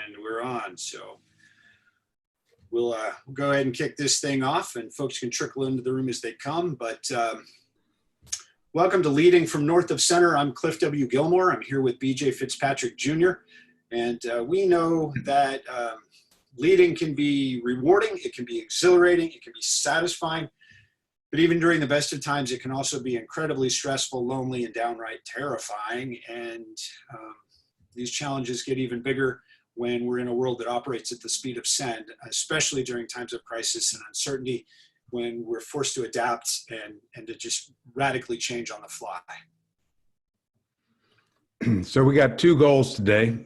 And we're on. So we'll go ahead and kick this thing off, and folks can trickle into the room as they come. But welcome to Leading from North of Center. I'm Cliff W. Gilmore. I'm here with BJ Fitzpatrick Jr. And we know that leading can be rewarding, it can be exhilarating, it can be satisfying. But even during the best of times, it can also be incredibly stressful, lonely, and downright terrifying. And these challenges get even bigger when we're in a world that operates at the speed of sound, especially during times of crisis and uncertainty, when we're forced to adapt and to just radically change on the fly. So we got two goals today.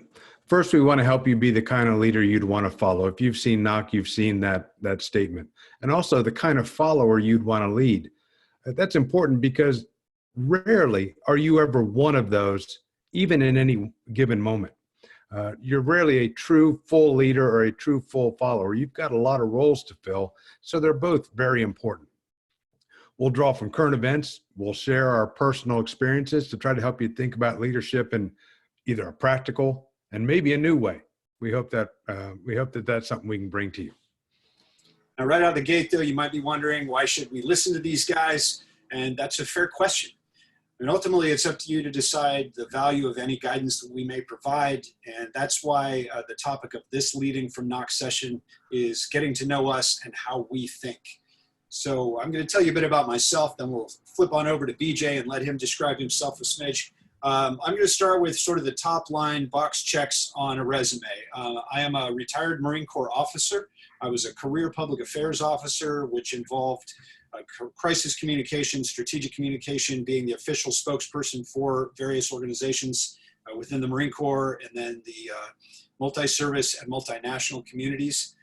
First, we want to help you be the kind of leader you'd want to follow. If you've seen NOC, you've seen that statement. And also the kind of follower you'd want to lead. That's important because rarely are you ever one of those, even in any given moment. You're rarely a true full leader or a true full follower. You've got a lot of roles to fill, so they're both very important. We'll draw from current events. We'll share our personal experiences to try to help you think about leadership in either a practical and maybe a new way. We hope that that's something we can bring to you. Now, right out of the gate, though, you might be wondering, why should we listen to these guys? And that's a fair question. And ultimately, it's up to you to decide the value of any guidance that we may provide. And that's why the topic of this Leading from NOC session is getting to know us and how we think. So I'm going to tell you a bit about myself, then we'll flip on over to BJ and let him describe himself a smidge. I'm going to start with sort of the top line box checks on a resume. I am a retired Marine Corps officer. I was a career public affairs officer, which involved crisis communication, strategic communication, being the official spokesperson for various organizations within the Marine Corps, and then the multi-service and multinational communities.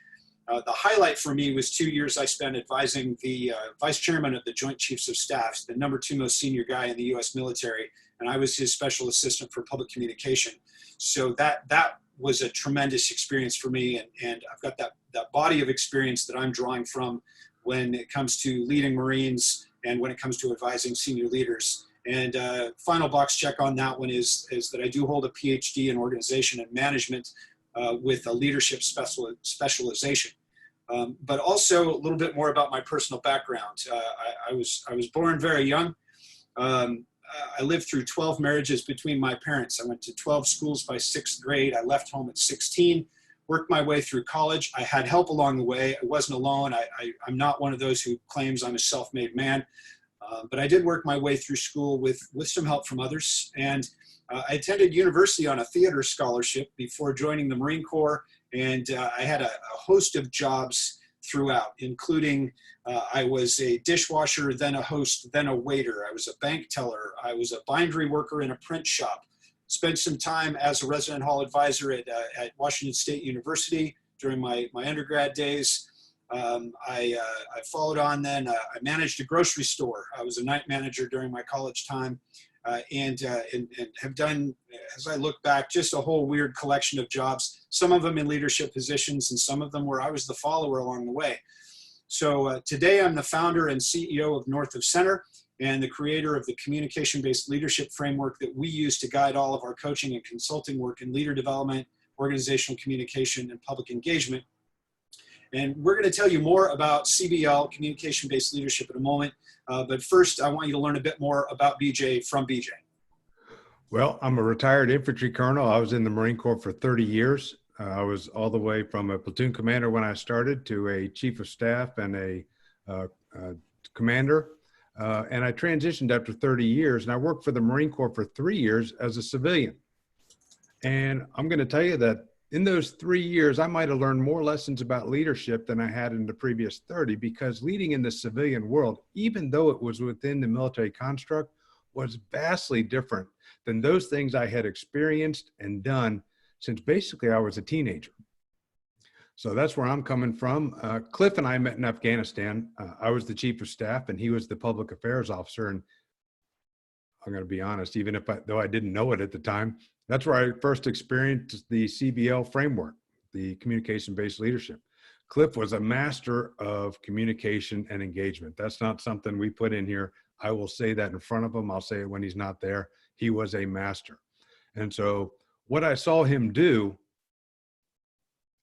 The highlight for me was 2 years I spent advising the vice chairman of the Joint Chiefs of Staff, the #2 most senior guy in the U.S. military, and I was his special assistant for public communication. So that was a tremendous experience for me, and I've got that body of experience that I'm drawing from when it comes to leading Marines and when it comes to advising senior leaders. And final box check on that one is that I do hold a PhD in organization and management with a leadership specialization. But also a little bit more about my personal background. I was born very young. I lived through 12 marriages between my parents. I went to 12 schools by 6th grade. I left home at 16, worked my way through college. I had help along the way. I wasn't alone. I'm not one of those who claims I'm a self-made man. But I did work my way through school with some help from others. And I attended university on a theater scholarship before joining the Marine Corps. And I had a host of jobs throughout, including I was a dishwasher, then a host, then a waiter. I was a bank teller. I was a bindery worker in a print shop. Spent some time as a resident hall advisor at Washington State University during my undergrad days. I followed on then. I managed a grocery store. I was a night manager during my college time. And have done, as I look back, just a whole weird collection of jobs, some of them in leadership positions and some of them where I was the follower along the way. So today I'm the founder and CEO of North of Center and the creator of the communication-based leadership framework that we use to guide all of our coaching and consulting work in leader development, organizational communication, and public engagement. And we're going to tell you more about CBL, communication-based leadership, in a moment. But first, I want you to learn a bit more about BJ from BJ. Well, I'm a retired infantry colonel. I was in the Marine Corps for 30 years. I was all the way from a platoon commander when I started to a chief of staff and a commander. And I transitioned after 30 years, and I worked for the Marine Corps for 3 years as a civilian. And I'm going to tell you that in those 3 years, I might have learned more lessons about leadership than I had in the previous 30, because leading in the civilian world, even though it was within the military construct, was vastly different than those things I had experienced and done since basically I was a teenager. So that's where I'm coming from. Cliff and I met in Afghanistan. I was the chief of staff and he was the public affairs officer. And I'm going to be honest, even though I didn't know it at the time, that's where I first experienced the CBL framework, the communication-based leadership. Cliff was a master of communication and engagement. That's not something we put in here. I will say that in front of him. I'll say it when he's not there. He was a master. And so what I saw him do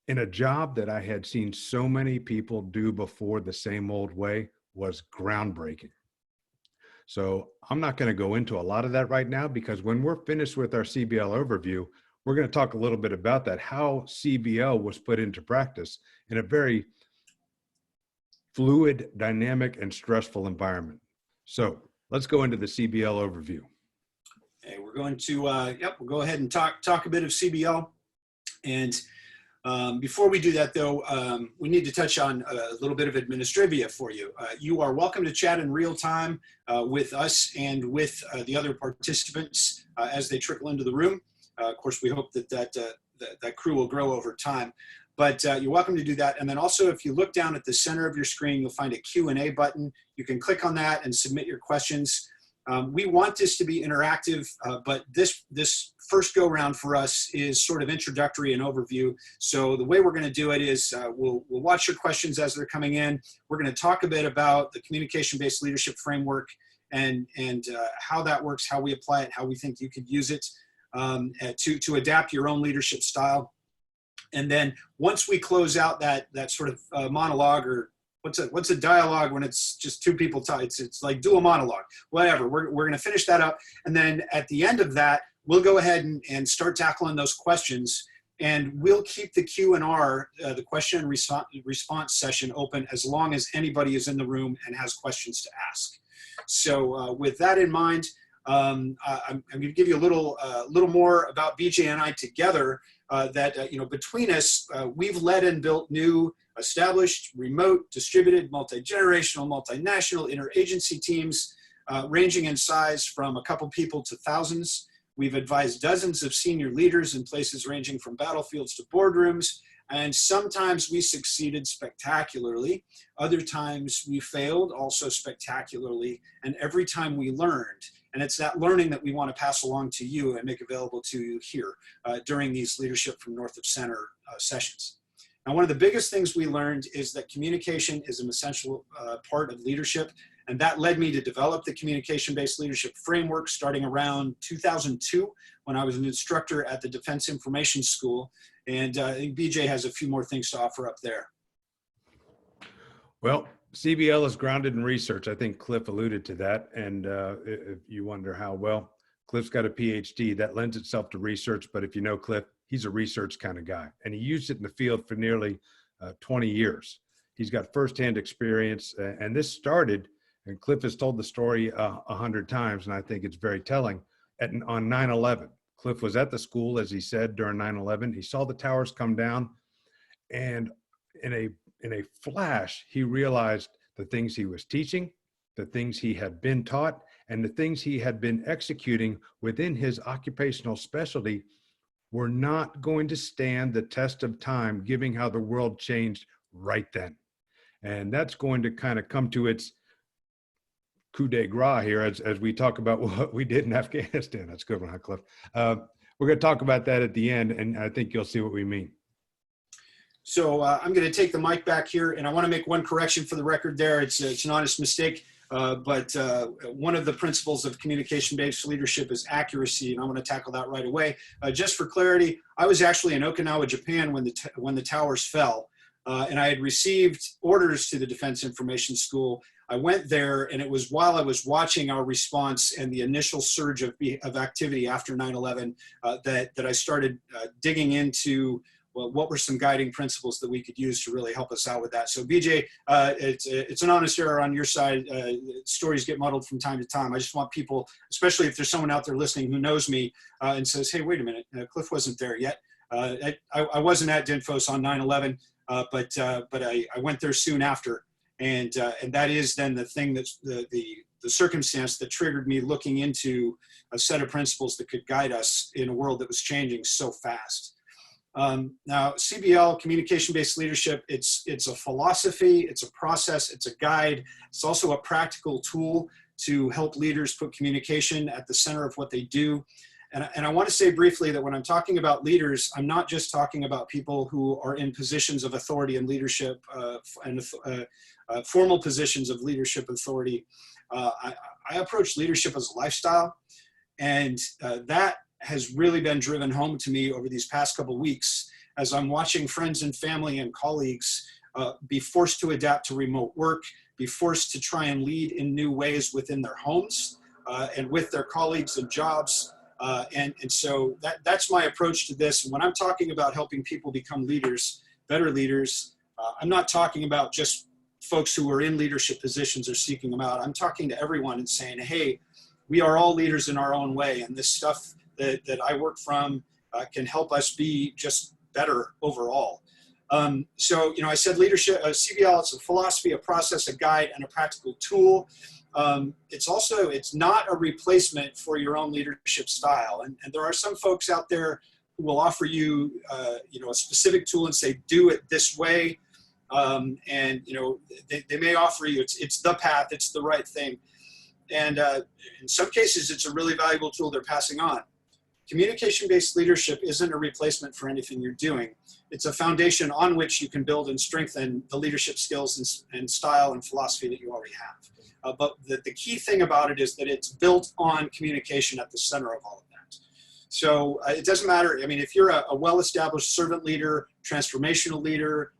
in a job that I had seen so many people do before the same old way, was groundbreaking. So I'm not going to go into a lot of that right now, because when we're finished with our CBL overview, we're going to talk a little bit about that, how CBL was put into practice in a very fluid, dynamic, and stressful environment. So let's go into the CBL overview. Okay, we're going to, we'll go ahead and talk a bit of CBL. And before we do that, though, we need to touch on a little bit of administrivia for you. You are welcome to chat in real time with us and with the other participants as they trickle into the room. Of course, we hope that crew will grow over time. But you're welcome to do that. And then also, if you look down at the center of your screen, you'll find a Q&A button. You can click on that and submit your questions. We want this to be interactive, but this first go round for us is sort of introductory and overview. So the way we're going to do it is we'll watch your questions as they're coming in. We're going to talk a bit about the communication-based leadership framework and how that works, how we apply it, how we think you could use it to adapt your own leadership style. And then once we close out that sort of monologue, or what's a dialogue when it's just two people talking? It's like do a monologue, whatever. We're going to finish that up. And then at the end of that, we'll go ahead and start tackling those questions. And we'll keep the Q&R, the question and response session open as long as anybody is in the room and has questions to ask. So with that in mind, I'm going to give you a little more about BJ and I together. Between us, we've led and built new, established, remote, distributed, multi-generational, multinational, interagency teams, ranging in size from a couple people to thousands. We've advised dozens of senior leaders in places ranging from battlefields to boardrooms, and sometimes we succeeded spectacularly. Other times we failed also spectacularly, and every time we learned. And it's that learning that we want to pass along to you and make available to you here during these Leadership from North of Center sessions. Now, one of the biggest things we learned is that communication is an essential part of leadership. And that led me to develop the communication-based leadership framework starting around 2002 when I was an instructor at the Defense Information School. And I think BJ has a few more things to offer up there. Well, CBL is grounded in research. I think Cliff alluded to that. And if you wonder how, well, Cliff's got a PhD. That lends itself to research. But if you know Cliff, he's a research kind of guy. And he used it in the field for nearly 20 years. He's got firsthand experience. And this started, and Cliff has told the story 100 times, and I think it's very telling, on 9/11. Cliff was at the school, as he said, during 9/11. He saw the towers come down, and in a flash, he realized the things he was teaching, the things he had been taught, and the things he had been executing within his occupational specialty were not going to stand the test of time, given how the world changed right then. And that's going to kind of come to its coup de grace here as we talk about what we did in Afghanistan. That's a good one, huh, Cliff? We're going to talk about that at the end, and I think you'll see what we mean. So I'm going to take the mic back here, and I want to make one correction for the record there. It's an honest mistake, but one of the principles of communication-based leadership is accuracy, and I want to tackle that right away. Just for clarity, I was actually in Okinawa, Japan when the towers fell, and I had received orders to the Defense Information School. I went there, and it was while I was watching our response and the initial surge of activity after 9/11 that I started digging into, well, what were some guiding principles that we could use to really help us out with that. So BJ, it's an honest error on your side. Stories get muddled from time to time. I just want people, especially if there's someone out there listening who knows me and says, hey, wait a minute, Cliff wasn't there yet. I wasn't at DINFOS on 9/11, but I went there soon after. And that is then the thing that's the circumstance that triggered me looking into a set of principles that could guide us in a world that was changing so fast. Now, CBL, communication-based leadership, it's a philosophy, it's a process, it's a guide. It's also a practical tool to help leaders put communication at the center of what they do. And I want to say briefly that when I'm talking about leaders, I'm not just talking about people who are in positions of authority and leadership and formal positions of leadership authority. I approach leadership as a lifestyle, and that has really been driven home to me over these past couple of weeks as I'm watching friends and family and colleagues be forced to adapt to remote work, be forced to try and lead in new ways within their homes and with their colleagues and jobs. And so that's my approach to this. And when I'm talking about helping people become leaders, better leaders, I'm not talking about just folks who are in leadership positions or seeking them out. I'm talking to everyone and saying, hey, we are all leaders in our own way. And this stuff that I work from can help us be just better overall. So, I said leadership, CBL, it's a philosophy, a process, a guide, and a practical tool. It's not a replacement for your own leadership style. And there are some folks out there who will offer you, a specific tool and say, do it this way. They may offer you, it's the path, it's the right thing. And in some cases, it's a really valuable tool they're passing on. Communication-based leadership isn't a replacement for anything you're doing. It's a foundation on which you can build and strengthen the leadership skills and style and philosophy that you already have. But the key thing about it is that it's built on communication at the center of all of that. So it doesn't matter. I mean, if you're a well-established servant leader, transformational leader,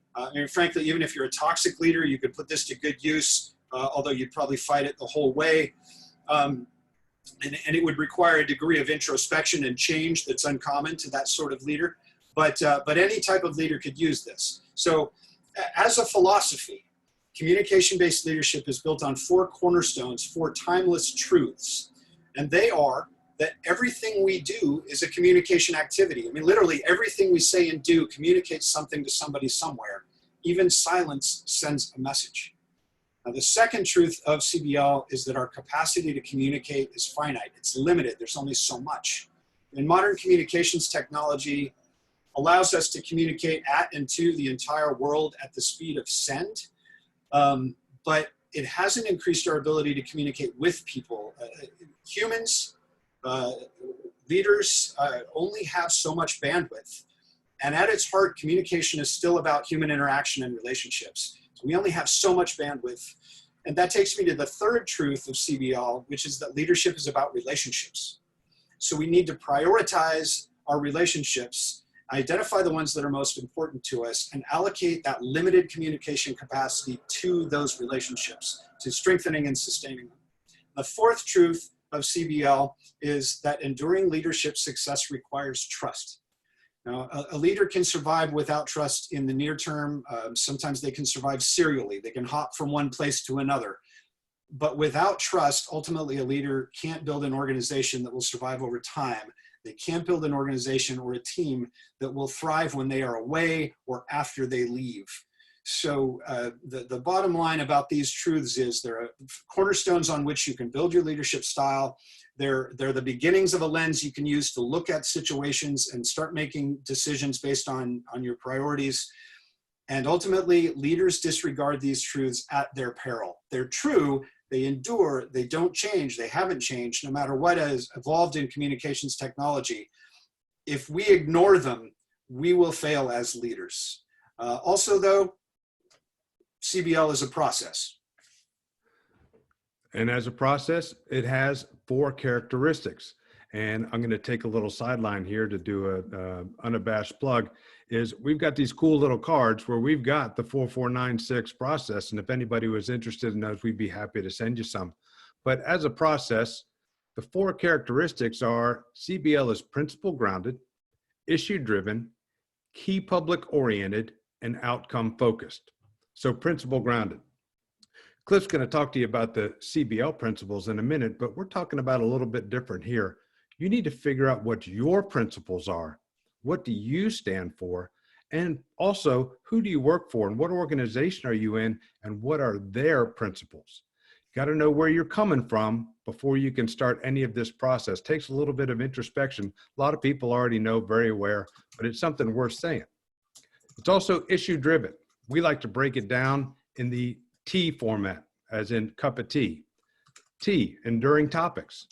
frankly, even if you're a toxic leader, you could put this to good use, although you'd probably fight it the whole way. And it would require a degree of introspection and change that's uncommon to that sort of leader. But any type of leader could use this. So as a philosophy, communication-based leadership is built on 4 cornerstones, 4 timeless truths. And they are that everything we do is a communication activity. I mean, literally everything we say and do communicates something to somebody somewhere. Even silence sends a message. Now, the second truth of CBL is that our capacity to communicate is finite. It's limited. There's only so much. And modern communications technology allows us to communicate at and to the entire world at the speed of send, but it hasn't increased our ability to communicate with people. Humans, leaders only have so much bandwidth. And at its heart, communication is still about human interaction and relationships. So we only have so much bandwidth. And that takes me to the third truth of CBL, which is that leadership is about relationships. So we need to prioritize our relationships, identify the ones that are most important to us, and allocate that limited communication capacity to those relationships, to strengthening and sustaining them. The fourth truth of CBL is that enduring leadership success requires trust. Now, a leader can survive without trust in the near term. Sometimes they can survive serially. They can hop from one place to another. But without trust, ultimately, a leader can't build an organization that will survive over time. They can't build an organization or a team that will thrive when they are away or after they leave. So the bottom line about these truths is there are cornerstones on which you can build your leadership style. They're the beginnings of a lens you can use to look at situations and start making decisions based on your priorities. And ultimately, leaders disregard these truths at their peril. They're true, they endure, they don't change, they haven't changed, no matter what has evolved in communications technology. If we ignore them, we will fail as leaders. Also, though, CBL is a process. And as a process, it has 4 characteristics. And I'm going to take a little sideline here to do a unabashed plug. Is we've got these cool little cards where we've got the 4496 process. And if anybody was interested in those, we'd be happy to send you some. But as a process, the 4 characteristics are CBL is principle grounded, issue driven, key public oriented, and outcome focused. So principle grounded. Cliff's going to talk to you about the CBL principles in a minute, but we're talking about a little bit different here. You need to figure out what your principles are. What do you stand for? And also, who do you work for and what organization are you in and what are their principles? You got to know where you're coming from before you can start any of this process. It takes a little bit of introspection. A lot of people already know, very aware, but it's something worth saying. It's also issue driven. We like to break it down in the T format, as in cup of tea. T, enduring topics.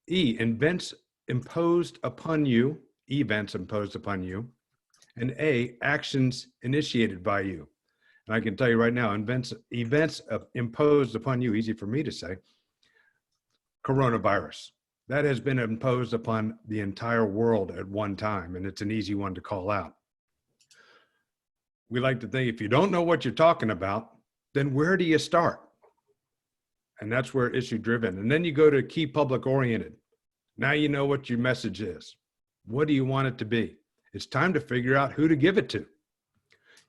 E, events imposed upon you. And A, actions initiated by you. And I can tell you right now, events imposed upon you, easy for me to say, coronavirus. That has been imposed upon the entire world at one time, and it's an easy one to call out. We like to think if you don't know what you're talking about, then where do you start? And that's where issue driven. And then you go to key public oriented. Now you know what your message is. What do you want it to be? It's time to figure out who to give it to.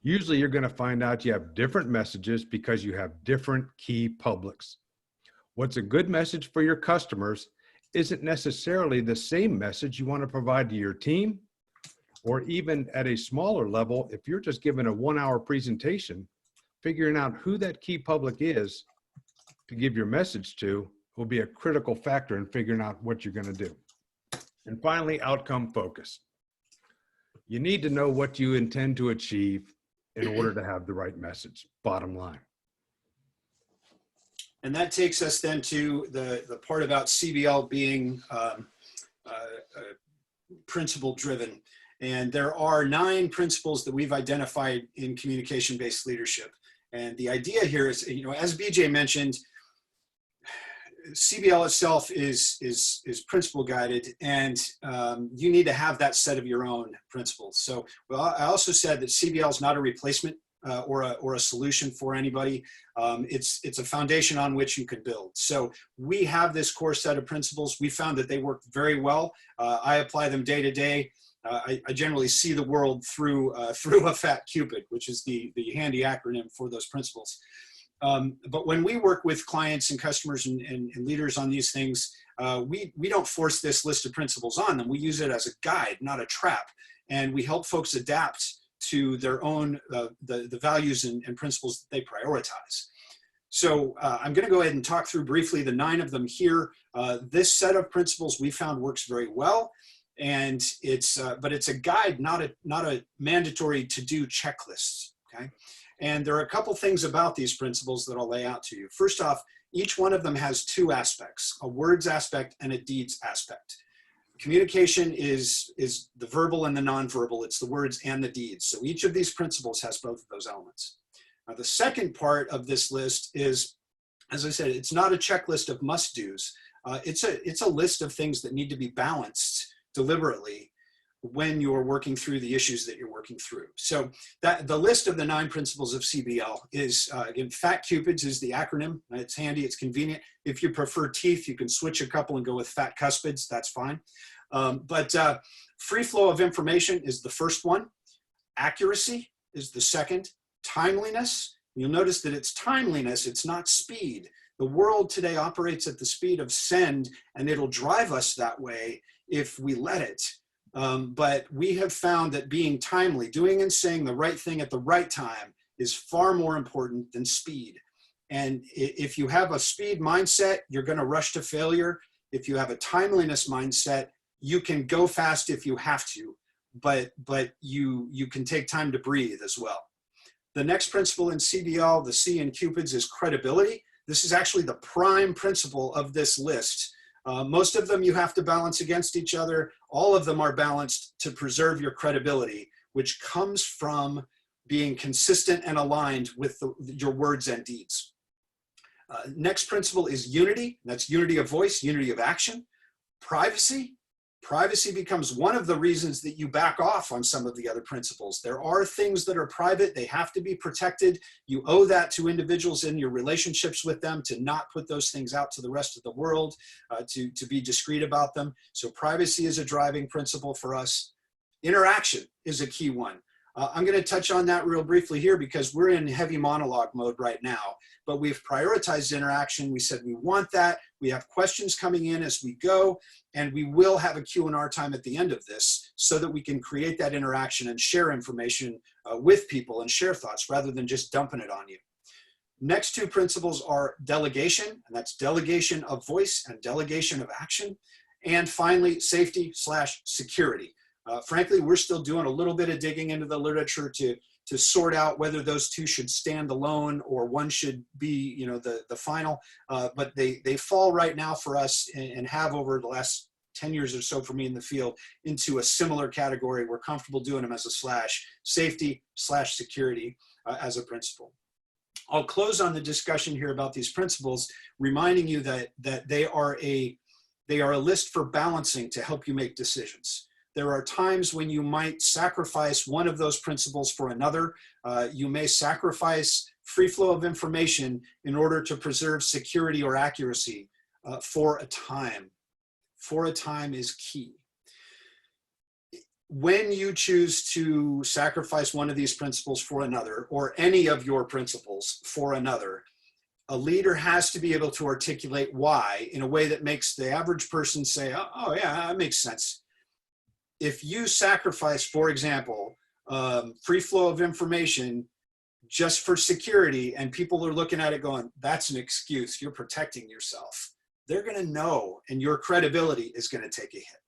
Usually you're going to find out you have different messages because you have different key publics. What's a good message for your customers isn't necessarily the same message you want to provide to your team, or even at a smaller level, if you're just given a 1-hour presentation, figuring out who that key public is to give your message to will be a critical factor in figuring out what you're going to do. And finally, outcome focus. You need to know what you intend to achieve in order to have the right message, bottom line. And that takes us then to the part about CBL being principle driven. And there are 9 principles that we've identified in communication-based leadership. And the idea here is, you know, as BJ mentioned, CBL itself is principle guided, and you need to have that set of your own principles. So, well, I also said that CBL is not a replacement or a solution for anybody. It's a foundation on which you could build. So we have this core set of principles. We found that they work very well. I apply them day to day. I generally see the world through a fat Cupid, which is the handy acronym for those principles. But when we work with clients and customers and leaders on these things, we don't force this list of principles on them. We use it as a guide, not a trap. And we help folks adapt to their own, the values and principles that they prioritize. So I'm going to go ahead and talk through briefly the 9 of them here. This set of principles we found works very well. And but it's a guide, not a mandatory to-do checklist, okay? And there are a couple things about these principles that I'll lay out to you. First off, each one of them has 2 aspects, a words aspect and a deeds aspect. Communication is the verbal and the nonverbal. It's the words and the deeds. So each of these principles has both of those elements. Now, the second part of this list is, as I said, it's not a checklist of must-dos. It's a list of things that need to be balanced deliberately when you're working through the issues that you're working through. So that the list of the 9 principles of CBL is, again, Fat Cupids is the acronym. It's handy, it's convenient. If you prefer teeth, you can switch a couple and go with Fat Cuspids, that's fine. But free flow of information is the first one. Accuracy is the second. Timeliness, you'll notice that it's timeliness, it's not speed. The world today operates at the speed of send, and it'll drive us that way if we let it. But we have found that being timely, doing and saying the right thing at the right time, is far more important than speed. And if you have a speed mindset, you're going to rush to failure. If you have a timeliness mindset, you can go fast if you have to, but you can take time to breathe as well. The next principle in CBL, the C in Cupids, is credibility. This is actually the prime principle of this list. Most of them you have to balance against each other. All of them are balanced to preserve your credibility, which comes from being consistent and aligned with your words and deeds. Next principle is unity. That's unity of voice, unity of action. Privacy. Privacy becomes one of the reasons that you back off on some of the other principles. There are things that are private. They have to be protected. You owe that to individuals in your relationships with them to not put those things out to the rest of the world, to be discreet about them. So privacy is a driving principle for us. Interaction is a key one. I'm going to touch on that real briefly here because we're in heavy monologue mode right now, but we've prioritized interaction. We said we want that. We have questions coming in as we go, and we will have a Q&R time at the end of this so that we can create that interaction and share information with people and share thoughts rather than just dumping it on you. Next 2 principles are delegation, and that's delegation of voice and delegation of action. And finally, safety/security. Frankly, we're still doing a little bit of digging into the literature to sort out whether those 2 should stand alone or one should be, you know, the final. But they fall right now for us and have over the last 10 years or so for me in the field into a similar category. We're comfortable doing them as a slash, safety/security as a principle. I'll close on the discussion here about these principles, reminding you that they are a list for balancing to help you make decisions. There are times when you might sacrifice one of those principles for another. You may sacrifice free flow of information in order to preserve security or accuracy for a time. For a time is key. When you choose to sacrifice one of these principles for another, or any of your principles for another, a leader has to be able to articulate why in a way that makes the average person say, oh yeah, that makes sense. If you sacrifice, for example, free flow of information just for security, and people are looking at it going, that's an excuse, you're protecting yourself, they're going to know, and your credibility is going to take a hit.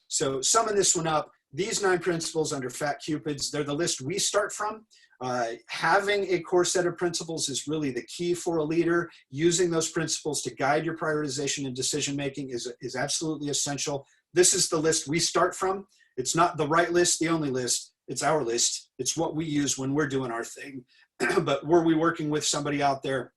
So summing this one up, these 9 principles under Fat Cupids, they're the list we start from. Having a core set of principles is really the key for a leader. Using those principles to guide your prioritization and decision-making is absolutely essential. This is the list we start from. It's not the right list, the only list. It's our list. It's what we use when we're doing our thing. But were we working with somebody out there,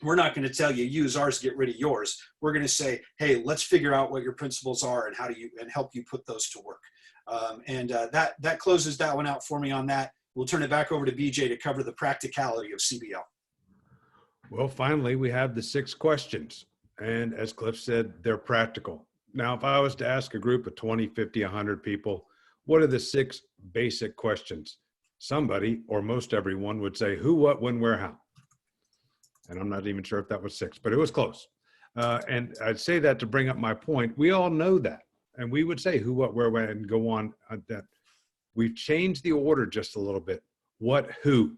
we're not going to tell you, use ours, get rid of yours. We're going to say, hey, let's figure out what your principles are and and help you put those to work. That closes that one out for me on that. We'll turn it back over to BJ to cover the practicality of CBL. Well, finally, we have the 6 questions. And as Cliff said, they're practical. Now, if I was to ask a group of 20, 50, 100 people, what are the 6 basic questions? Somebody, or most everyone, would say who, what, when, where, how. And I'm not even sure if that was 6, but it was close. And I'd say that to bring up my point. We all know that. And we would say who, what, where, when, and go on that. We've changed the order just a little bit. What, who?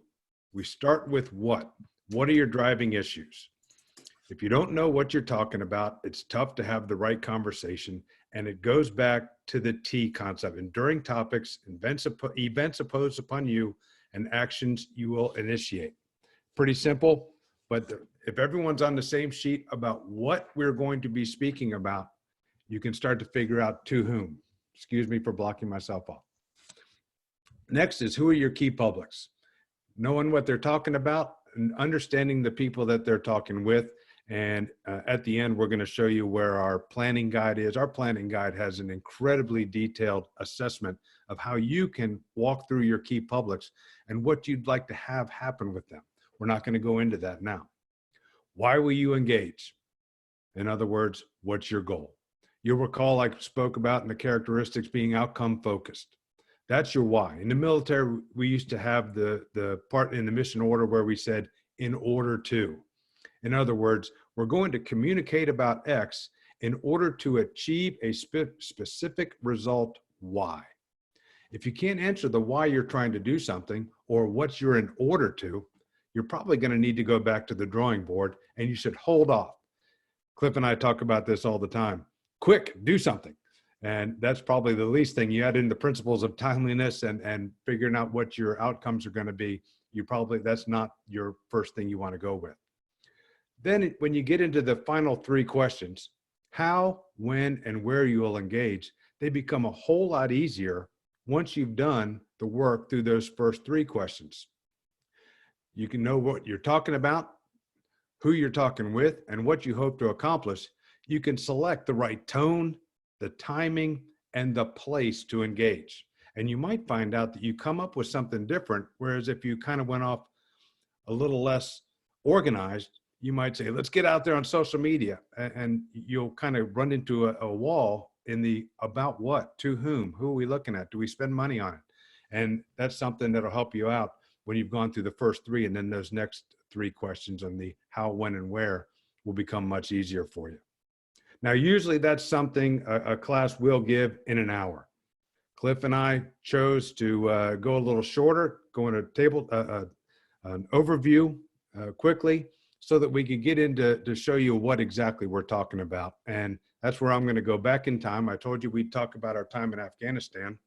We start with what. What are your driving issues? If you don't know what you're talking about, it's tough to have the right conversation. And it goes back to the T concept. Enduring topics, events imposed upon you, and actions you will initiate. Pretty simple, but if everyone's on the same sheet about what we're going to be speaking about, you can start to figure out to whom. Excuse me for blocking myself off. Next is who are your key publics? Knowing what they're talking about and understanding the people that they're talking with. And at the end, we're going to show you where our planning guide is. Our planning guide has an incredibly detailed assessment of how you can walk through your key publics and what you'd like to have happen with them. We're not going to go into that now. Why will you engage? In other words, what's your goal? You'll recall I spoke about in the characteristics being outcome focused. That's your why. In the military, we used to have the part in the mission order where we said, in order to. In other words, we're going to communicate about X in order to achieve a specific result Y. If you can't answer the why you're trying to do something or what you're in order to, you're probably going to need to go back to the drawing board, and you should hold off. Cliff and I talk about this all the time. Quick, do something. And that's probably the least thing. You add in the principles of timeliness and figuring out what your outcomes are going to be. That's not your first thing you want to go with. Then when you get into the final 3 questions, how, when, and where you will engage, they become a whole lot easier once you've done the work through those first 3 questions. You can know what you're talking about, who you're talking with, and what you hope to accomplish. You can select the right tone, the timing, and the place to engage. And you might find out that you come up with something different, whereas if you kind of went off a little less organized, you might say, let's get out there on social media, and you'll kind of run into a wall in the about what, to whom, who are we looking at? Do we spend money on it? And that's something that'll help you out when you've gone through the first 3, and then those next 3 questions on the how, when, and where will become much easier for you. Now, usually that's something a class will give in an hour. Cliff and I chose to go a little shorter, go in an overview quickly so that we could get into to show you what exactly we're talking about. And that's where I'm going to go back in time. I told you we'd talk about our time in Afghanistan.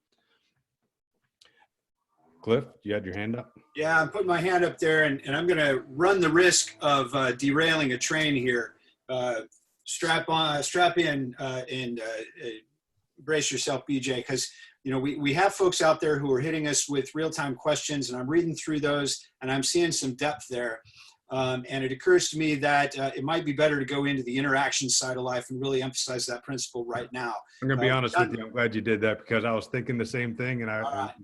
Cliff, you had your hand up? Yeah, I'm putting my hand up there, and I'm going to run the risk of derailing a train here. Strap in, and brace yourself, BJ, because we have folks out there who are hitting us with real-time questions, and I'm reading through those, and I'm seeing some depth there. And it occurs to me that it might be better to go into the interaction side of life and really emphasize that principle right now. I'm going to be honest with you. I'm glad you did that because I was thinking the same thing. And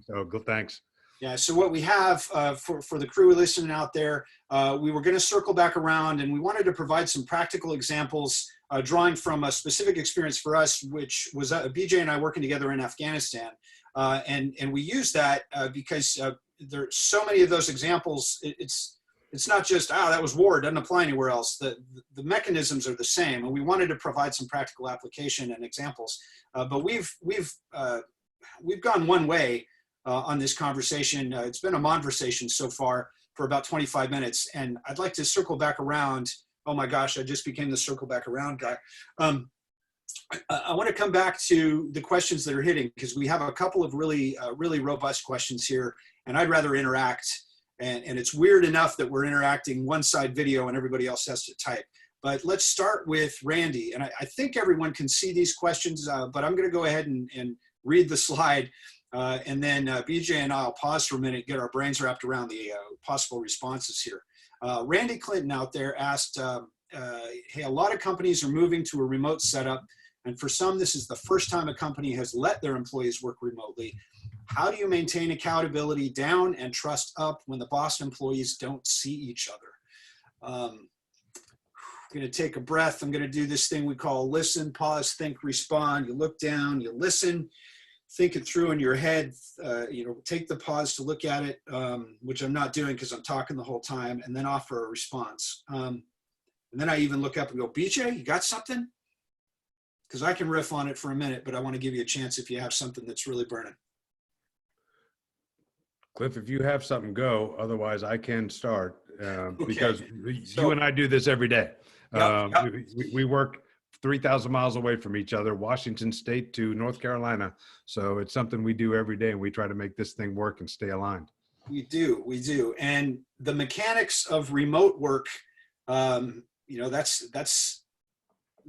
so thanks. Yeah. So what we have for the crew listening out there, we were going to circle back around, and we wanted to provide some practical examples drawing from a specific experience for us, which was BJ and I working together in Afghanistan. And we use that because there's so many of those examples. It's not just, that was war, it doesn't apply anywhere else. The mechanisms are the same, and we wanted to provide some practical application and examples. But we've gone one way on this conversation. It's been a conversation so far for about 25 minutes, and I'd like to circle back around. Oh my gosh, I just became the circle back around guy. I want to come back to the questions that are hitting, because we have a couple of really robust questions here, and I'd rather interact. And it's weird enough that we're interacting one side video and everybody else has to type. But let's start with Randy. And I think everyone can see these questions, but I'm going to go ahead and read the slide. And then BJ and I'll pause for a minute, get our brains wrapped around the possible responses here. Randy Clinton out there asked, hey, a lot of companies are moving to a remote setup. And for some, this is the first time a company has let their employees work remotely. How do you maintain accountability down and trust up when the boss and employees don't see each other? I'm going to take a breath. I'm going to do this thing we call listen, pause, think, respond. You look down, you listen, think it through in your head, take the pause to look at it, which I'm not doing because I'm talking the whole time, and then offer a response. And then I even look up and go, BJ, you got something? Because I can riff on it for a minute, but I want to give you a chance if you have something that's really burning. Cliff, if you have something, go. Otherwise, I can start because So, you and I do this every day. Yep. We work 3,000 miles away from each other, Washington State to North Carolina. So it's something we do every day, and we try to make this thing work and stay aligned. We do. And the mechanics of remote work,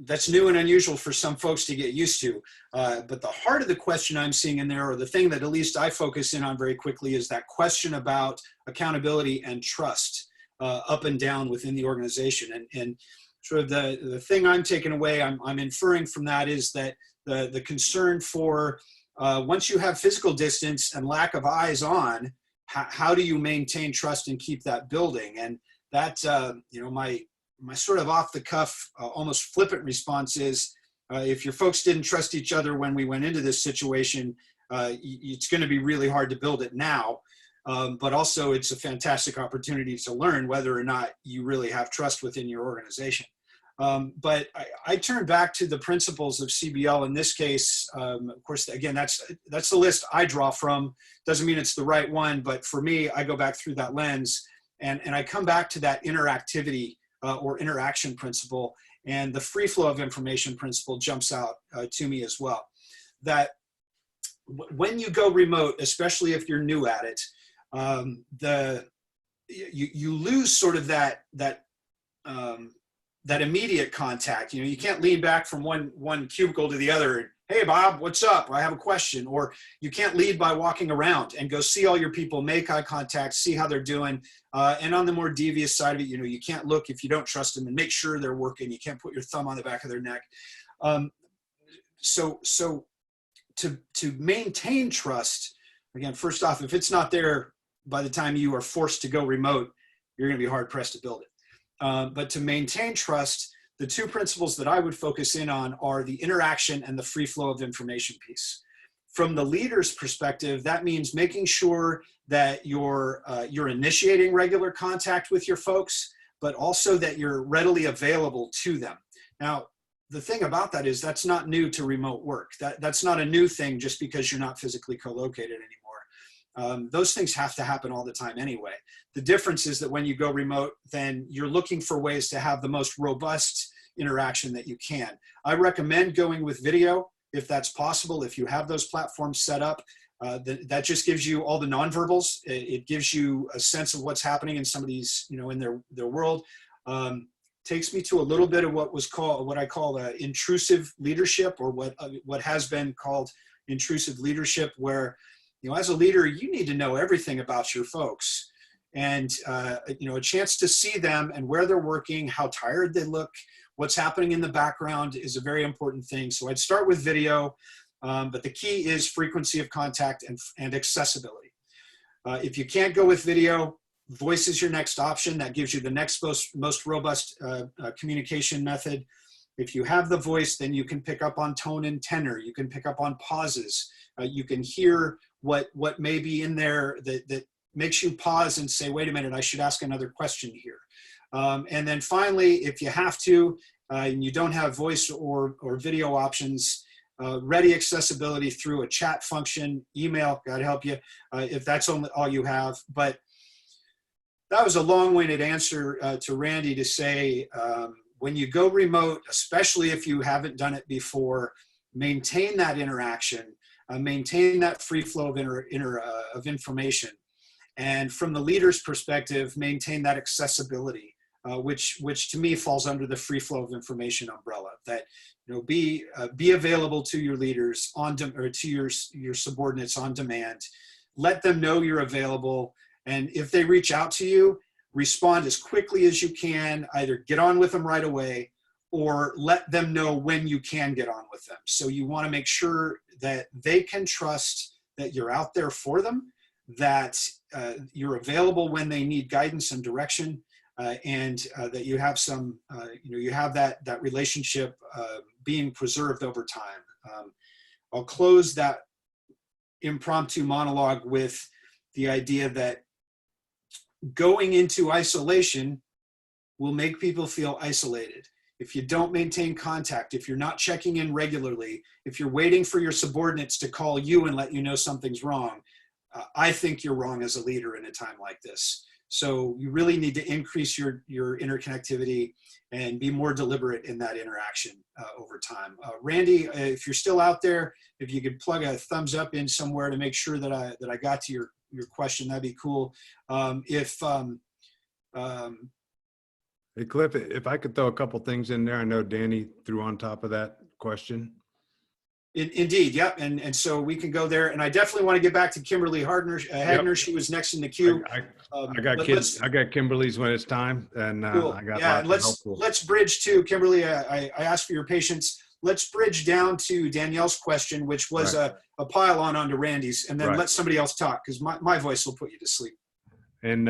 that's new and unusual for some folks to get used to. But the heart of the question I'm seeing in there, or the thing that at least I focus in on very quickly, is that question about accountability and trust up and down within the organization. And sort of the thing I'm taking away, I'm inferring from that is that the concern for once you have physical distance and lack of eyes on, how do you maintain trust and keep that building? And that, my sort of off the cuff, almost flippant response is, if your folks didn't trust each other when we went into this situation, it's going to be really hard to build it now. But also it's a fantastic opportunity to learn whether or not you really have trust within your organization. But I turn back to the principles of CBL in this case. Of course, again, that's the list I draw from. Doesn't mean it's the right one, but for me, I go back through that lens and I come back to that interactivity or interaction principle, and the free flow of information principle jumps out to me as well. That when you go remote, especially if you're new at it, you lose sort of that immediate contact. You can't lean back from one cubicle to the other and, hey, Bob, what's up? I have a question. Or you can't lead by walking around and go see all your people, make eye contact, see how they're doing. And on the more devious side of it, you can't look if you don't trust them and make sure they're working. You can't put your thumb on the back of their neck. So to maintain trust, again, first off, if it's not there by the time you are forced to go remote, you're going to be hard pressed to build it. But to maintain trust, the two principles that I would focus in on are the interaction and the free flow of information piece. From the leader's perspective, that means making sure that you're initiating regular contact with your folks, but also that you're readily available to them. Now, the thing about that is that's not new to remote work. That's not a new thing just because you're not physically co-located anymore. Those things have to happen all the time anyway. The difference is that when you go remote, then you're looking for ways to have the most robust interaction that you can. I recommend going with video if that's possible. If you have those platforms set up, that just gives you all the nonverbals. It gives you a sense of what's happening in somebody's, in their world. Takes me to a little bit of what I call intrusive leadership, or what has been called intrusive leadership, where as a leader, you need to know everything about your folks. and a chance to see them and where they're working, how tired they look, what's happening in the background is a very important thing. So I'd start with video, but the key is frequency of contact and accessibility. If you can't go with video, voice is your next option. That gives you the next most robust communication method. If you have the voice, then you can pick up on tone and tenor. You can pick up on pauses. You can hear what may be in there that makes you pause and say, wait a minute, I should ask another question here. And then finally, if you have to, and you don't have voice or video options, ready accessibility through a chat function, email, God help you, if that's all you have. But that was a long-winded answer to Randy to say, when you go remote, especially if you haven't done it before, maintain that interaction, maintain that free flow of information. And from the leader's perspective, maintain that accessibility, which to me falls under the free flow of information umbrella. That be available to your leaders or to your subordinates on demand. Let them know you're available, and if they reach out to you, respond as quickly as you can. Either get on with them right away, or let them know when you can get on with them. So you want to make sure that they can trust that you're out there for them, that you're available when they need guidance and direction, and that you have some, you have that relationship being preserved over time. I'll close that impromptu monologue with the idea that going into isolation will make people feel isolated. If you don't maintain contact, if you're not checking in regularly, if you're waiting for your subordinates to call you and let you know something's wrong, I think you're wrong as a leader in a time like this. So you really need to increase your interconnectivity and be more deliberate in that interaction over time. Randy, if you're still out there, if you could plug a thumbs up in somewhere to make sure that I got to your question, that'd be cool. Hey, Cliff, if I could throw a couple things in there, I know Danny threw on top of that question. Indeed, yep, and so we can go there, and I definitely want to get back to Kimberly Hagner. Yep. She was next in the queue. I got Kimberly's when it's time, and cool. I got and let's bridge to Kimberly. I asked for your patience. Let's bridge down to Danielle's question, which was a pile onto Randy's, and then let somebody else talk, because my voice will put you to sleep. And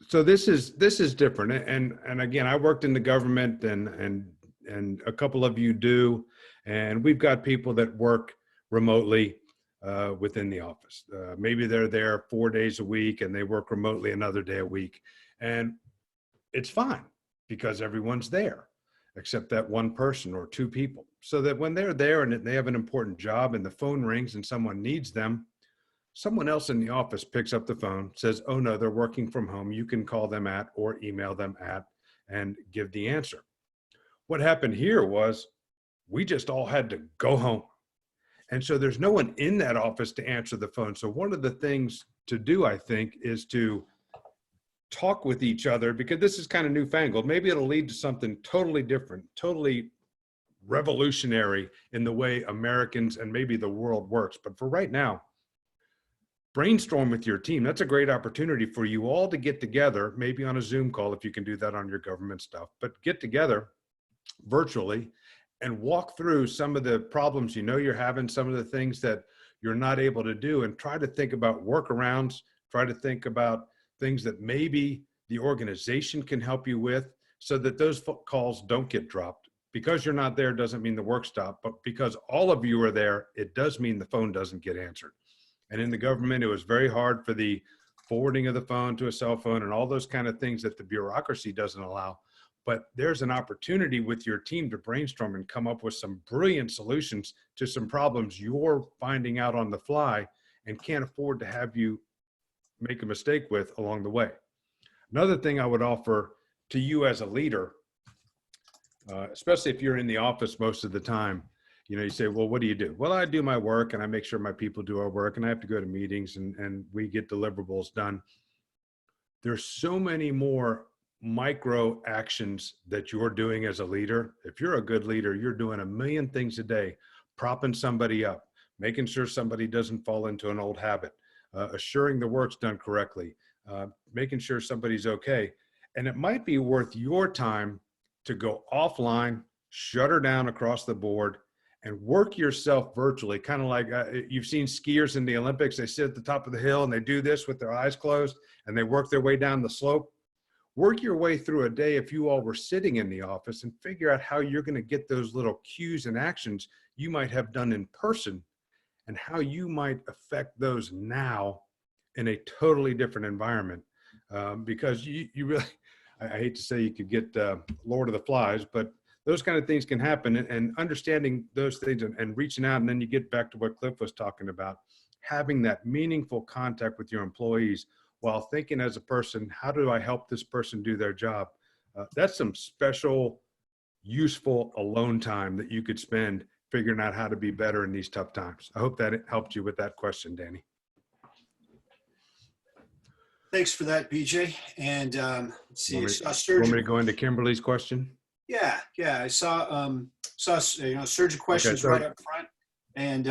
so this is different, and again, I worked in the government, and a couple of you do, and we've got people that work remotely within the office. Maybe they're there 4 days a week and they work remotely another day a week, and it's fine because everyone's there except that one person or two people. So that when they're there and they have an important job and the phone rings and someone needs them, someone else in the office picks up the phone, says, oh no, they're working from home. You can call them at or email them at and give the answer. What happened here was we just all had to go home. And so there's no one in that office to answer the phone. So one of the things to do, I think, is to talk with each other, because this is kind of newfangled. Maybe it'll lead to something totally different, totally revolutionary in the way Americans and maybe the world works. But for right now, brainstorm with your team. That's a great opportunity for you all to get together, maybe on a Zoom call if you can do that on your government stuff, but get together virtually and walk through some of the problems you're having, some of the things that you're not able to do, and try to think about workarounds, try to think about things that maybe the organization can help you with, so that those calls don't get dropped. Because you're not there doesn't mean the work stopped, but because all of you are there, it does mean the phone doesn't get answered. And in the government, it was very hard for the forwarding of the phone to a cell phone and all those kind of things that the bureaucracy doesn't allow. But there's an opportunity with your team to brainstorm and come up with some brilliant solutions to some problems you're finding out on the fly and can't afford to have you make a mistake with along the way. Another thing I would offer to you as a leader, especially if you're in the office most of the time, you say, well, what do you do? Well, I do my work and I make sure my people do our work, and I have to go to meetings and we get deliverables done. There's so many more micro actions that you're doing as a leader. If you're a good leader, you're doing a million things a day, propping somebody up, making sure somebody doesn't fall into an old habit, assuring the work's done correctly, making sure somebody's okay. And it might be worth your time to go offline, shut her down across the board, and work yourself virtually, kind of like you've seen skiers in the Olympics. They sit at the top of the hill and they do this with their eyes closed and they work their way down the slope. Work your way through a day if you all were sitting in the office and figure out how you're going to get those little cues and actions you might have done in person and how you might affect those now in a totally different environment. Because you really, I hate to say you could get Lord of the Flies, but those kind of things can happen, and understanding those things and reaching out. And then you get back to what Cliff was talking about, having that meaningful contact with your employees while thinking as a person, how do I help this person do their job? That's some special, useful alone time that you could spend figuring out how to be better in these tough times. I hope that it helped you with that question, Danny. Thanks for that, BJ. And let's see, Want me to go into Kimberly's question? Yeah, I saw surgeon questions right up front, and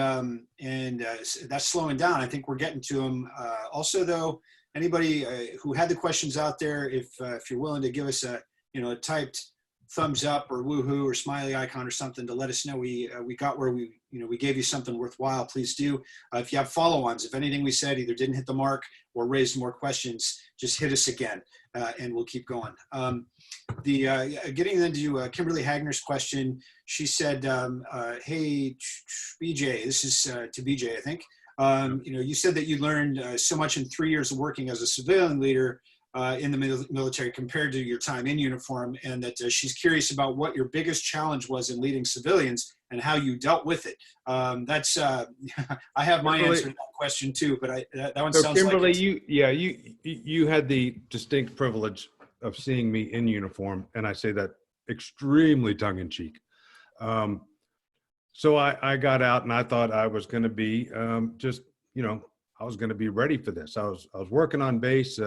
that's slowing down. I think we're getting to them. Also, though, anybody who had the questions out there, if you're willing to give us a typed thumbs up or woohoo or smiley icon or something to let us know we got where we gave you something worthwhile, please do. If you have follow-ons, if anything we said either didn't hit the mark or raised more questions, just hit us again and we'll keep going. Getting into Kimberly Hagner's question, she said, hey, BJ, this is to BJ, I think. You said that you learned so much in 3 years of working as a civilian leader in the military compared to your time in uniform, and that she's curious about what your biggest challenge was in leading civilians and how you dealt with it. That's I have my answer to that question too, but that one sounds Kimberly, like you had the distinct privilege of seeing me in uniform, and I say that extremely tongue-in-cheek. So I got out and I thought I was going to be I was going to be ready for this. I was working on base.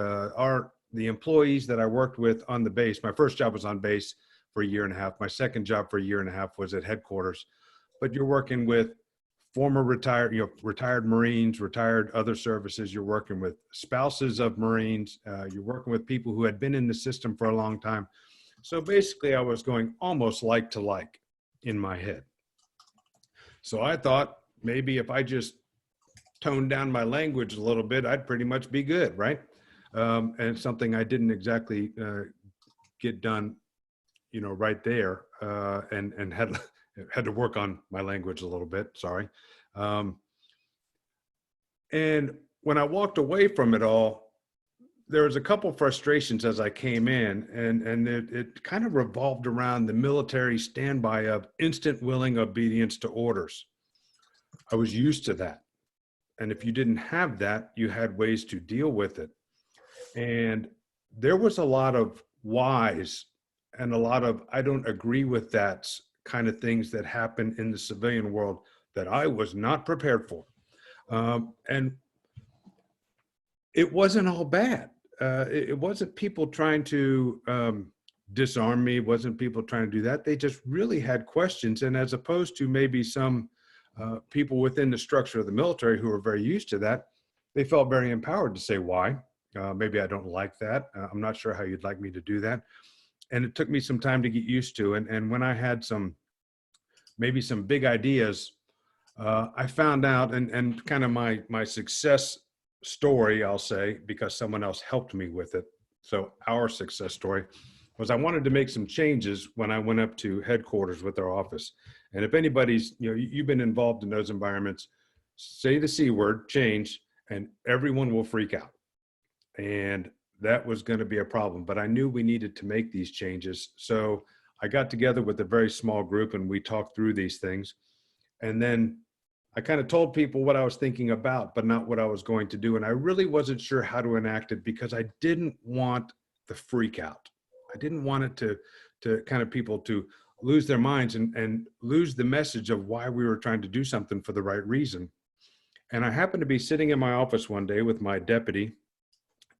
The employees that I worked with on the base, my first job was on base for a year and a half. My second job for a year and a half was at headquarters. But you're working with former retired Marines, retired other services. You're working with spouses of Marines. You're working with people who had been in the system for a long time. So basically, I was going almost like to like in my head. So I thought maybe if I just tone down my language a little bit, I'd pretty much be good, right? And it's something I didn't exactly get done, right there, and had to work on my language a little bit. Sorry. And when I walked away from it all, there was a couple frustrations as I came in, and it kind of revolved around the military standby of instant willing obedience to orders. I was used to that. And if you didn't have that, you had ways to deal with it. And there was a lot of whys and a lot of I don't agree with that kind of things that happen in the civilian world that I was not prepared for. And it wasn't all bad. It wasn't people trying to disarm me. It wasn't people trying to do that. They just really had questions. And as opposed to maybe some people within the structure of the military who are very used to that, they felt very empowered to say why. Maybe I don't like that. I'm not sure how you'd like me to do that. And it took me some time to get used to. And when I had maybe some big ideas, I found out, and kind of my success story, I'll say, because someone else helped me with it. So our success story was I wanted to make some changes when I went up to headquarters with our office. And if anybody's, you've been involved in those environments, say the C word, change, and everyone will freak out. And that was going to be a problem. But I knew we needed to make these changes. So I got together with a very small group and we talked through these things. And then I kind of told people what I was thinking about, but not what I was going to do. And I really wasn't sure how to enact it because I didn't want the freak out. I didn't want it to kind of people to lose their minds and lose the message of why we were trying to do something for the right reason. And I happened to be sitting in my office one day with my deputy,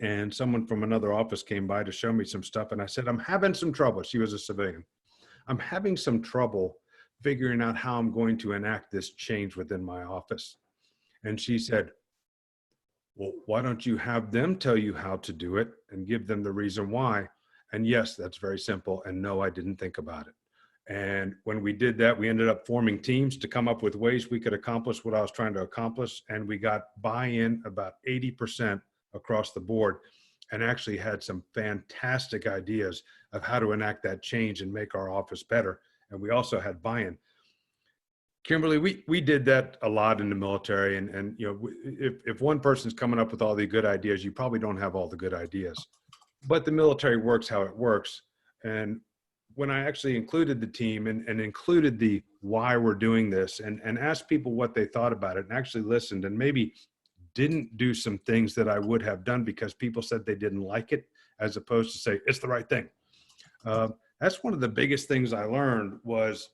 and someone from another office came by to show me some stuff. And I said, I'm having some trouble. She was a civilian. I'm having some trouble figuring out how I'm going to enact this change within my office. And she said, Well, why don't you have them tell you how to do it and give them the reason why? And yes, that's very simple. And no, I didn't think about it. And when we did that, we ended up forming teams to come up with ways we could accomplish what I was trying to accomplish. And we got buy-in about 80% across the board, and actually had some fantastic ideas of how to enact that change and make our office better. And we also had buy-in. Kimberly, we did that a lot in the military. And you know, if one person's coming up with all the good ideas, you probably don't have all the good ideas. But the military works how it works. And when I actually included the team and included the why we're doing this and asked people what they thought about it and actually listened and maybe didn't do some things that I would have done because people said they didn't like it, as opposed to say, it's the right thing. That's one of the biggest things I learned was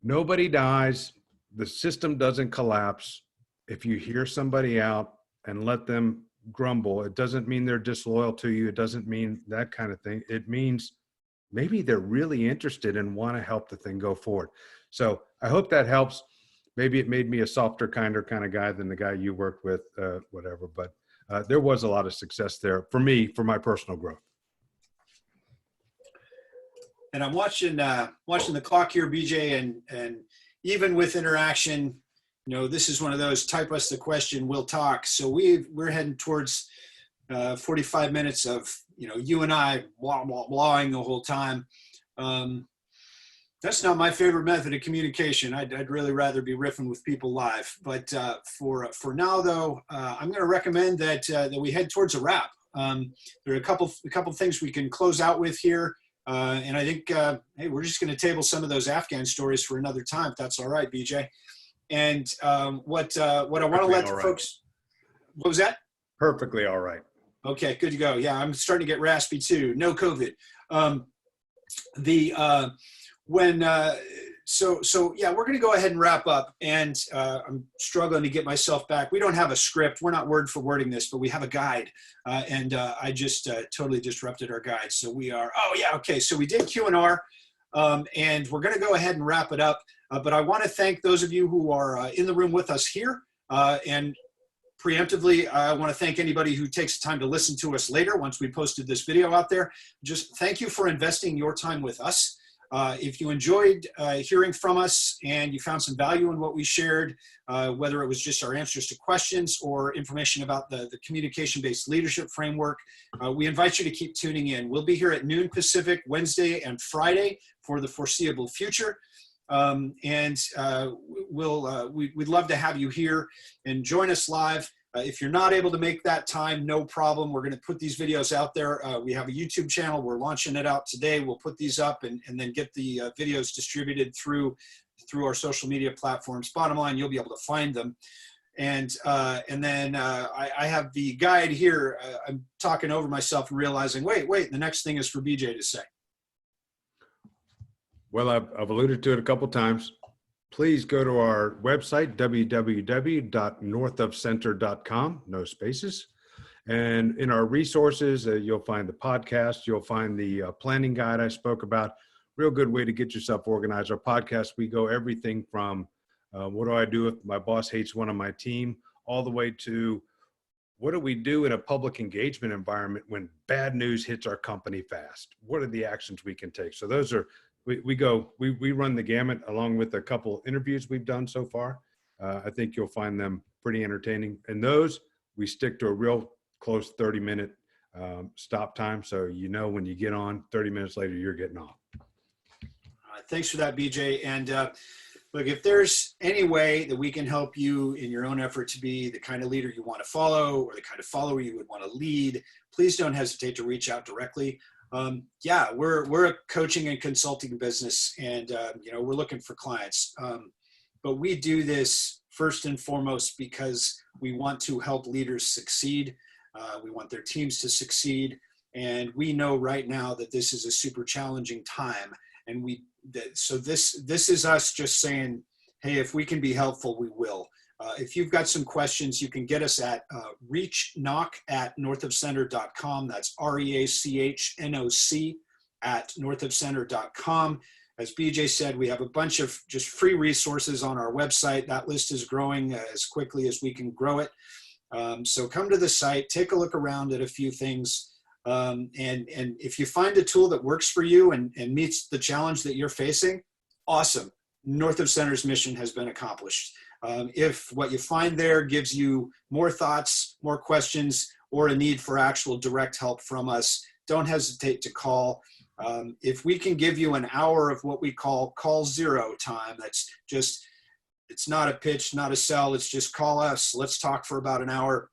nobody dies. The system doesn't collapse. If you hear somebody out and let them grumble, it doesn't mean they're disloyal to you. It doesn't mean that kind of thing. It means maybe they're really interested and want to help the thing go forward. So I hope that helps. Maybe it made me a softer, kinder kind of guy than the guy you worked with, whatever. But there was a lot of success there for me, for my personal growth. And I'm watching the clock here, BJ, and even with interaction, you know, this is one of those type us the question, we'll talk. So we're heading towards 45 minutes of, you know, you and I blahing the whole time. That's not my favorite method of communication. I'd really rather be riffing with people live. But for now, though, I'm going to recommend that we head towards a wrap. There are a couple things we can close out with here. And I think, hey, we're just going to table some of those Afghan stories for another time, if that's all right, BJ. And what I want to let the folks, what was that? Perfectly all right. Okay, good to go. Yeah, I'm starting to get raspy too. No COVID. So yeah, we're going to go ahead and wrap up. And I'm struggling to get myself back. We don't have a script. We're not word for wording this, but we have a guide. I just totally disrupted our guide. So we are, oh yeah, okay. So we did Q&R, and we're going to go ahead and wrap it up. But I want to thank those of you who are in the room with us here. And preemptively, I want to thank anybody who takes the time to listen to us later once we posted this video out there. Just thank you for investing your time with us. If you enjoyed hearing from us and you found some value in what we shared, whether it was just our answers to questions or information about the communication-based leadership framework, we invite you to keep tuning in. We'll be here at noon Pacific, Wednesday and Friday for the foreseeable future. We'd love to have you here and join us live. If you're not able to make that time, no problem. We're going to put these videos out there. We have a YouTube channel. We're launching it out today. We'll put these up and then get the videos distributed through our social media platforms. Bottom line, you'll be able to find them. And then I have the guide here. I'm talking over myself and realizing, wait, the next thing is for BJ to say. Well, I've alluded to it a couple of times. Please go to our website, www.northofcenter.com, no spaces. And in our resources, you'll find the podcast, you'll find the planning guide I spoke about. Real good way to get yourself organized. Our podcast, we go everything from what do I do if my boss hates one on my team, all the way to what do we do in a public engagement environment when bad news hits our company fast? What are the actions we can take? So those are, we run the gamut along with a couple interviews we've done so far. I think you'll find them pretty entertaining. And those, we stick to a real close 30-minute stop time. So you know when you get on, 30 minutes later, you're getting off. Thanks for that, BJ. And look, if there's any way that we can help you in your own effort to be the kind of leader you want to follow or the kind of follower you would want to lead, please don't hesitate to reach out directly. Yeah, we're a coaching and consulting business, and we're looking for clients. But we do this first and foremost because we want to help leaders succeed. We want their teams to succeed, and we know right now that this is a super challenging time. And so this is us just saying, hey, if we can be helpful, we will. If you've got some questions, you can get us at reachnoc@northofcenter.com. That's REACHNOC @northofcenter.com. As BJ said, we have a bunch of just free resources on our website. That list is growing as quickly as we can grow it. So come to the site, take a look around at a few things. And if you find a tool that works for you and meets the challenge that you're facing, awesome. North of Center's mission has been accomplished. If what you find there gives you more thoughts, more questions, or a need for actual direct help from us, don't hesitate to call. If we can give you an hour of what we call call zero time, that's just, it's not a pitch, not a sell, it's just call us, let's talk for about an hour.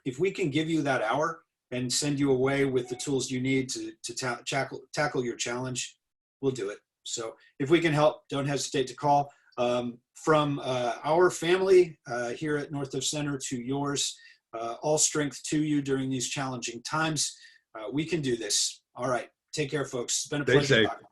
If we can give you that hour and send you away with the tools you need to tackle your challenge, we'll do it. So if we can help, don't hesitate to call. From our family here at North of Center to yours, all strength to you during these challenging times. We can do this. All right. Take care, folks. It's been a pleasure talking.